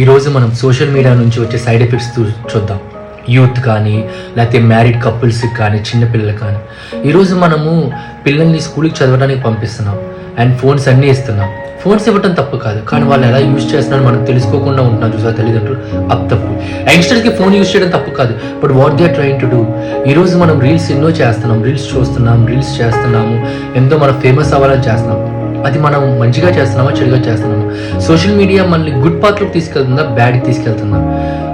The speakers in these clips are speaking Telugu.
ఈరోజు మనం సోషల్ మీడియా నుంచి వచ్చే సైడ్ ఎఫెక్ట్స్ చూద్దాం. యూత్ కానీ లేకపోతే మ్యారీడ్ కపుల్స్కి కానీ చిన్నపిల్లలకు కానీ ఈరోజు మనము పిల్లల్ని స్కూల్కి చదవడానికి పంపిస్తున్నాం అండ్ ఫోన్స్ అన్నీ ఇస్తున్నాం. ఫోన్స్ ఇవ్వటం తప్పు కాదు, కానీ వాళ్ళు ఎలా యూజ్ చేస్తున్నారో మనం తెలుసుకోకుండా ఉంటున్నాం చూసా తల్లిదండ్రులు, అది తప్పు. యంగ్స్టర్స్కి ఫోన్ యూజ్ చేయడం తప్పు కాదు, but what they are trying to do. ఈరోజు మనం రీల్స్ ఎన్నో చేస్తున్నాం, రీల్స్ చూస్తున్నాం, రీల్స్ చేస్తున్నాము, ఎంతో మనం ఫేమస్ అవ్వాలని చేస్తున్నాం. అది మనం మంచిగా చేస్తున్నామా చెడుగా చేస్తున్నామా? సోషల్ మీడియా మనల్ని గుడ్ పాత్రలోకి తీసుకెళ్తుందా బ్యాడ్కి తీసుకెళ్తుందా?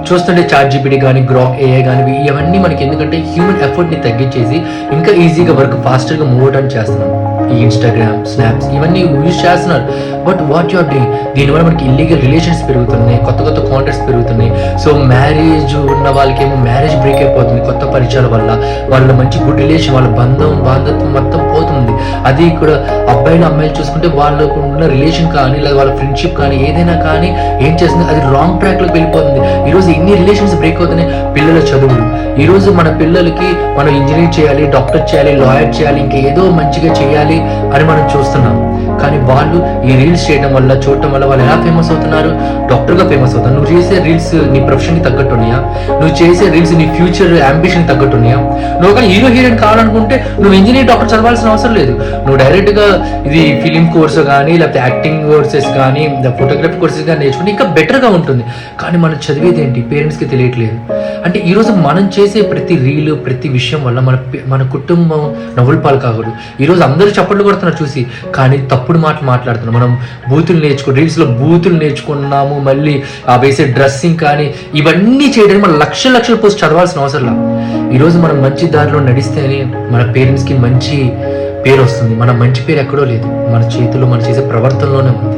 చూస్తుంటే ChatGPT కానీ గ్రాక్ AI కానీ ఇవన్నీ మనకి ఎందుకంటే హ్యూమన్ ఎఫర్ట్ని తగ్గించేసి ఇంకా ఈజీగా వర్క్ ఫాస్టర్గా మూవ్ అవడానికి చేస్తున్నాం. ఈ ఇన్స్టాగ్రామ్, స్నాప్స్ ఇవన్నీ యూజ్ చేస్తున్నారు, బట్ వాట్ యువర్ డూయింగ్, దీనివల్ల మనకి ఇల్లీగల్ రిలేషన్స్ పెరుగుతున్నాయి, కొత్త కొత్త కాంటాక్ట్స్ పెరుగుతున్నాయి. సో మ్యారేజ్ ఉన్న వాళ్ళకేమో మ్యారేజ్ బ్రేక్ అయిపోతుంది కొత్త పరిచయాల వల్ల, వాళ్ళ మంచి గుడ్ రిలేషన్, వాళ్ళ బాంధత్వం మొత్తం పోతుంది. అది కూడా అబ్బాయిలు అమ్మాయిలు చూసుకుంటే వాళ్ళకు ఉన్న రిలేషన్ కానీ లేదా వాళ్ళ ఫ్రెండ్షిప్ కానీ ఏదైనా కానీ ఏం చేస్తుంది, అది రాంగ్ ట్రాక్లోకి వెళ్ళిపోతుంది. ఈరోజు ఎన్ని రిలేషన్స్ బ్రేక్ అవుతున్నాయి. పిల్లల చదువులు, ఈరోజు మన పిల్లలకి మనం ఇంజనీర్ చేయాలి, డాక్టర్ చేయాలి, లాయర్ చేయాలి, ఇంకా ఏదో మంచిగా చేయాలి అని మనం చూస్తున్నాం. కానీ వాళ్ళు ఈ రీల్స్ చేయడం వల్ల చూడటం వల్ల వాళ్ళు ఎలా ఫేమస్ అవుతున్నారు? డాక్టర్గా ఫేమస్ అవుతారు. నువ్వు చేసే రీల్స్ నీ ప్రొఫెషన్కి తగ్గట్టు ఉన్నాయా? నువ్వు చేసే రీల్స్ నీ ఫ్యూచర్ అంబిషన్కి తగ్గట్టు ఉన్నాయా? నువ్వు కానీ హీరోయిన్ కావాలనుకుంటే నువ్వు ఇంజనీర్ డాక్టర్ చదవాల్సిన అవసరం లేదు. నువ్వు డైరెక్ట్గా ఇది ఫిలిం కోర్స్ కానీ లేకపోతే యాక్టింగ్ కోర్సెస్ కానీ ఫోటోగ్రఫీ కోర్సెస్ కానీ నేర్చుకుంటే ఇంకా బెటర్గా ఉంటుంది. కానీ మనం చదివేది ఏంటి పేరెంట్స్కి తెలియట్లేదు. అంటే ఈరోజు మనం చేసే ప్రతి రీల్ ప్రతి విషయం వల్ల మన కుటుంబం నవ్వుల పాలు కాకూడదు. ఈరోజు అందరూ చప్పట్లు కొడుతున్నారు చూసి, కానీ తప్పుడు మాటలు మాట్లాడుతున్నాం. మనం బూతులు రీల్స్లో బూతులు నేర్చుకున్నాము, మళ్ళీ ఆ వేసే డ్రెస్సింగ్ కానీ ఇవన్నీ చేయడానికి మనం లక్షల పోస్ట్ చదవాల్సిన అవసరం లేదు. ఈరోజు మనం మంచి దారిలో నడిస్తేనే మన పేరెంట్స్కి మంచి పేరు వస్తుంది. మన మంచి పేరు ఎక్కడో లేదు, మన చేతిలో మనం చేసే ప్రవర్తనలోనే ఉంది.